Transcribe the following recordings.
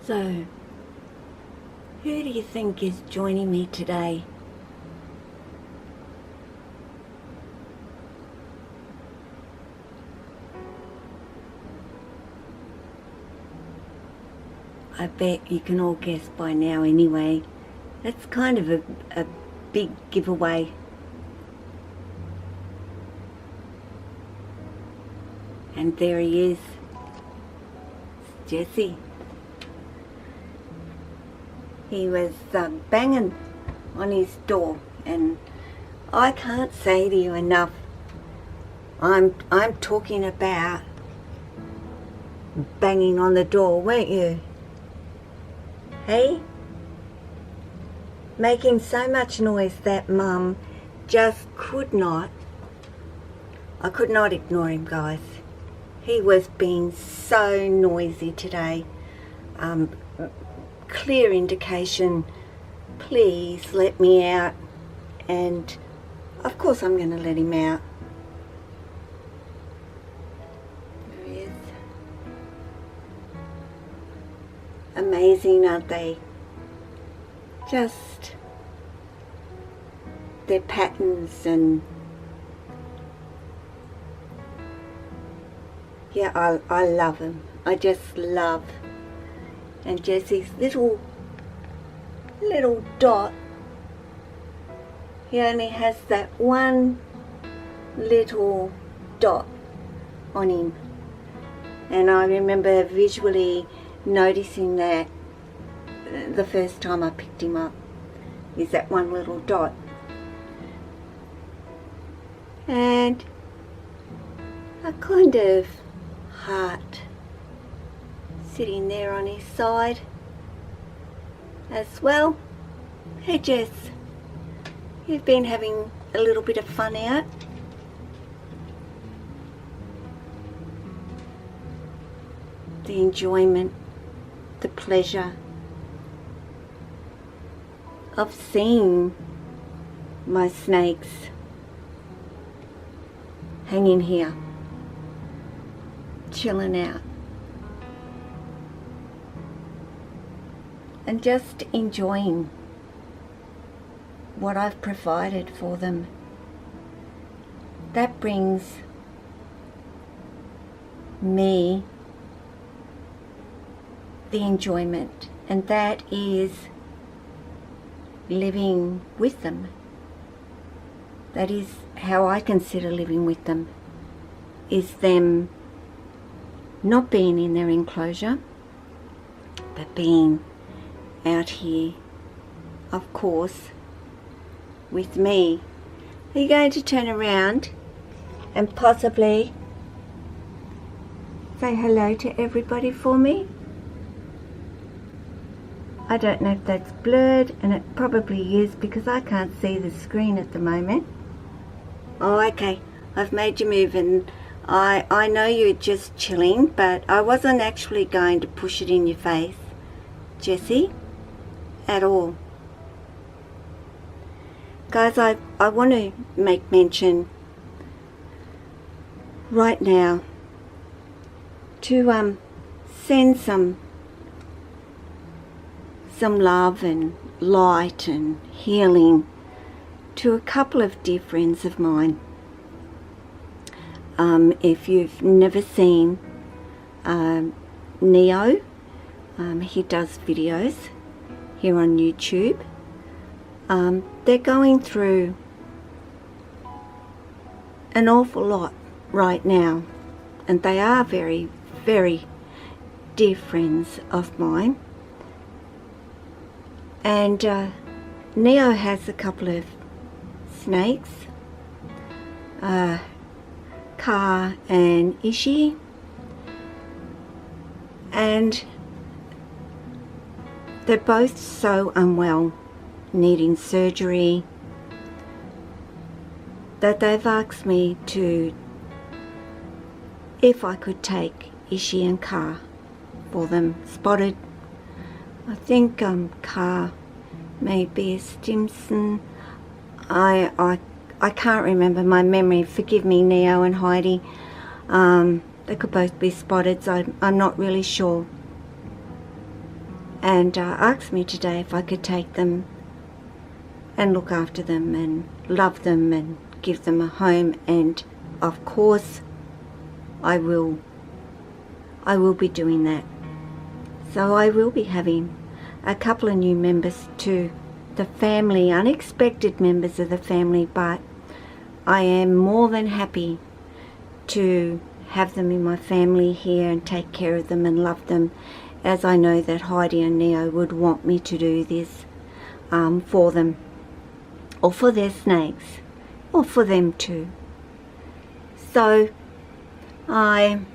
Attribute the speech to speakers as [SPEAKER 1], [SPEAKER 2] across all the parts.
[SPEAKER 1] So, who do you think is joining me today? I bet you can all guess by now anyway. That's kind of a big giveaway. And there he is. It's Jesse. He was banging on his door, and I can't say to you enough, I'm talking about banging on the door, weren't you? Hey? Making so much noise that Mum just I could not ignore him, guys. He was being so noisy today. Clear indication, please let me out. And of course I'm going to let him out. There he is. Amazing, aren't they? Just their patterns, and yeah, I love them. I just love. And Jesse's little dot, he only has that one little dot on him, and I remember visually noticing that the first time I picked him up, is that one little dot. And a kind of heart sitting there on his side as well. Hey Jess, you've been having a little bit of fun out? The enjoyment, the pleasure of seeing my snakes hanging here, chilling out, and just enjoying what I've provided for them. That brings me the enjoyment, and that is living with them. That is how I consider living with them, is them not being in their enclosure, but being out here, of course, with me. Are you going to turn around and possibly say hello to everybody for me? I don't know if that's blurred, and it probably is because I can't see the screen at the moment. Oh, okay, I've made you move, and I know you're just chilling, but I wasn't actually going to push it in your face, Jessie, at all. Guys, I want to make mention right now to send some love and light and healing to a couple of dear friends of mine. If you've never seen Neo, he does videos here on YouTube. They're going through an awful lot right now, and they are very, very dear friends of mine. And Neo has a couple of snakes, Car and Ishi, and they're both so unwell, needing surgery, that they've asked me if I could take Ishi and Car for them, spotted. I think Car may be a Stimson. I can't remember, my memory, forgive me Neo and Heidi. They could both be spotted, so I'm not really sure. and asked me today if I could take them and look after them and love them and give them a home, and of course I will be doing that. So I will be having a couple of new members to the family, unexpected members of the family, but I am more than happy to have them in my family here and take care of them and love them, as I know that Heidi and Neo would want me to do this for them, or for their snakes, or for them too. So I'm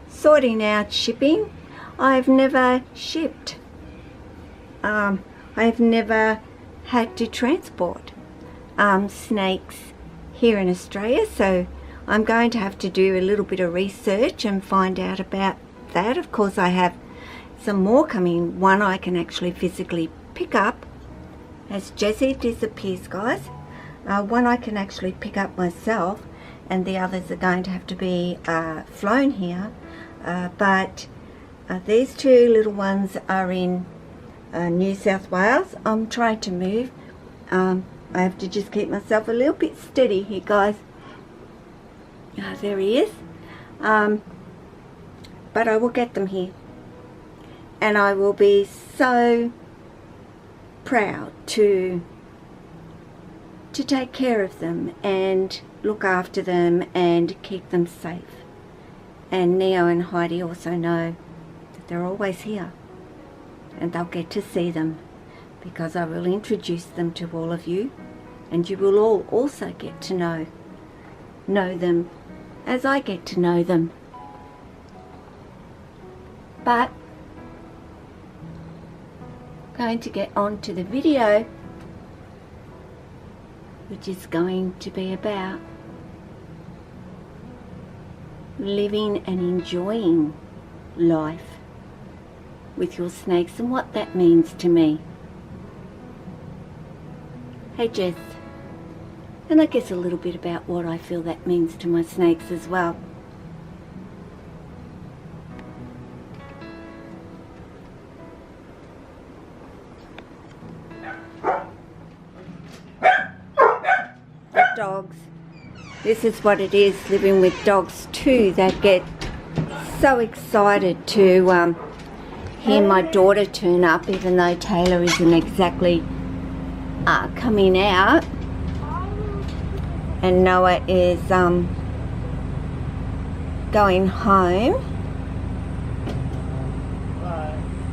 [SPEAKER 1] sorting out shipping. I've never shipped. I've never had to transport snakes here in Australia, so I'm going to have to do a little bit of research and find out about that. Of course, I have some more coming. One I can actually physically pick up as Jessie disappears, guys. One I can actually pick up myself, and the others are going to have to be flown here. But these two little ones are in New South Wales. I'm trying to move. I have to just keep myself a little bit steady here, guys. There he is. But I will get them here, and I will be so proud to take care of them and look after them and keep them safe. And Neo and Heidi also know that they're always here, and they'll get to see them, because I will introduce them to all of you, and you will all also get to know them as I get to know them. But going to get on to the video, which is going to be about living and enjoying life with your snakes and what that means to me. Hey Jess, and I guess a little bit about what I feel that means to my snakes as well. Dogs. This is what it is, living with dogs too, that get so excited to hear my daughter turn up, even though Taylor isn't exactly coming out, and Noah is going home.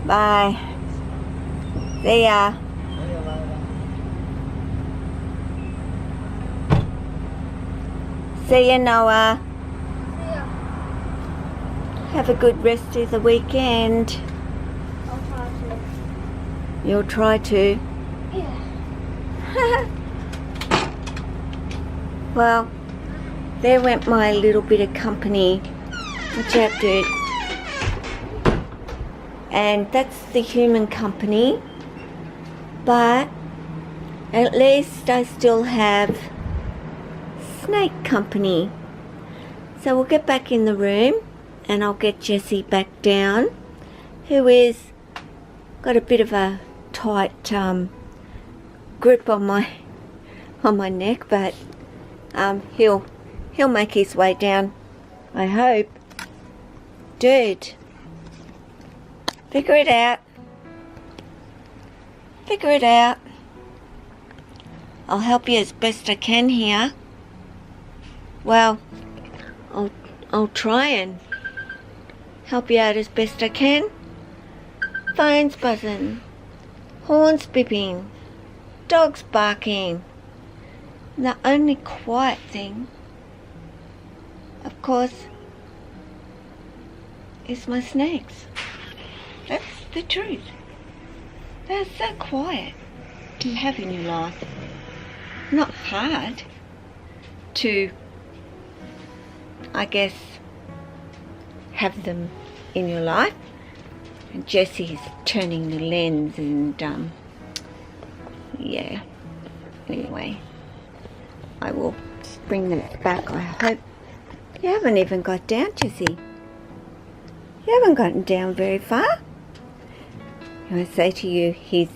[SPEAKER 1] Bye. See ya. See ya, Noah.
[SPEAKER 2] See ya.
[SPEAKER 1] Have a good rest of the weekend.
[SPEAKER 2] I'll try to.
[SPEAKER 1] You'll try to?
[SPEAKER 2] Yeah.
[SPEAKER 1] Well, there went my little bit of company. Watch out, dude. And that's the human company. But at least I still have snake company. So we'll get back in the room, and I'll get Jessie back down, who is got a bit of a tight grip on my neck, but he'll make his way down, I hope. Dude, figure it out. Figure it out. I'll help you as best I can here. Well, I'll try and help you out as best I can. Phone's buzzing, horns beeping, dogs barking. And the only quiet thing, of course, is my snakes. That's the truth. They're so quiet to have in your life. Not hard to, I guess, have them in your life. And Jessie's turning the lens, and yeah, anyway, I will bring them back. I hope. You haven't even got down, Jessie. You haven't gotten down very far. I say to you, he's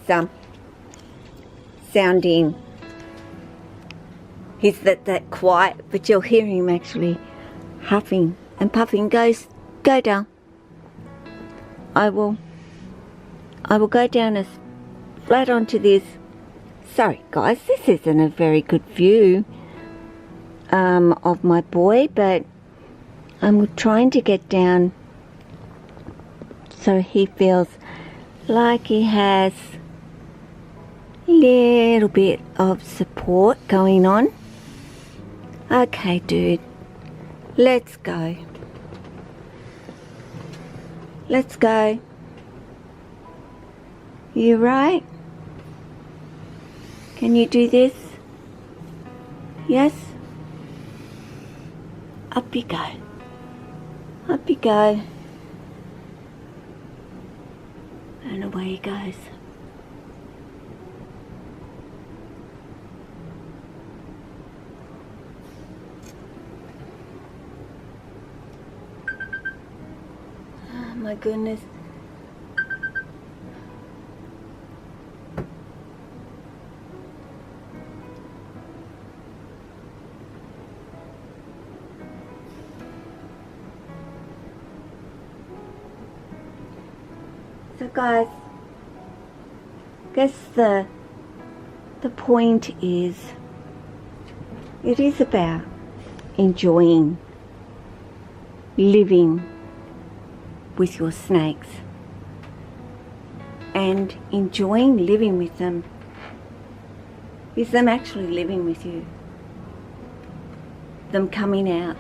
[SPEAKER 1] sounding, he's that quiet, but you'll hear him actually huffing and puffing. Go down. I will go down as flat onto this. Sorry guys, this isn't a very good view of my boy, but I'm trying to get down so he feels like he has a little bit of support going on. Okay, dude, let's go. Let's go. You right? Can you do this? Yes? Up you go. Up you go. And away he goes. Oh my goodness. So guys, I guess the point is, it is about enjoying living with your snakes and enjoying living with them is them actually living with you, them coming out,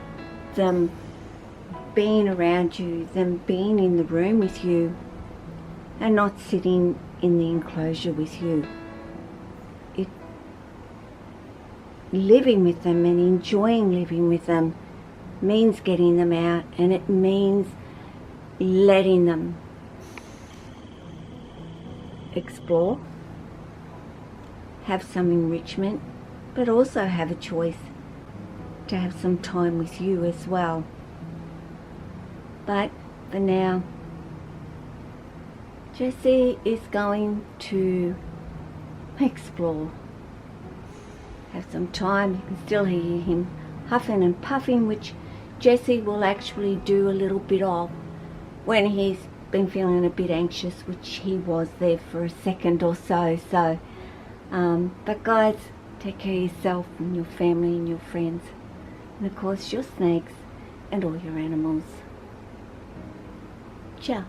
[SPEAKER 1] them being around you, them being in the room with you, and not sitting in the enclosure with you. Living with them and enjoying living with them means getting them out, and it means letting them explore, have some enrichment, but also have a choice to have some time with you as well. But for now, Jesse is going to explore, have some time. You can still hear him huffing and puffing, which Jesse will actually do a little bit of when he's been feeling a bit anxious, which he was there for a second or so. But guys, take care of yourself and your family and your friends, and of course your snakes and all your animals. Ciao.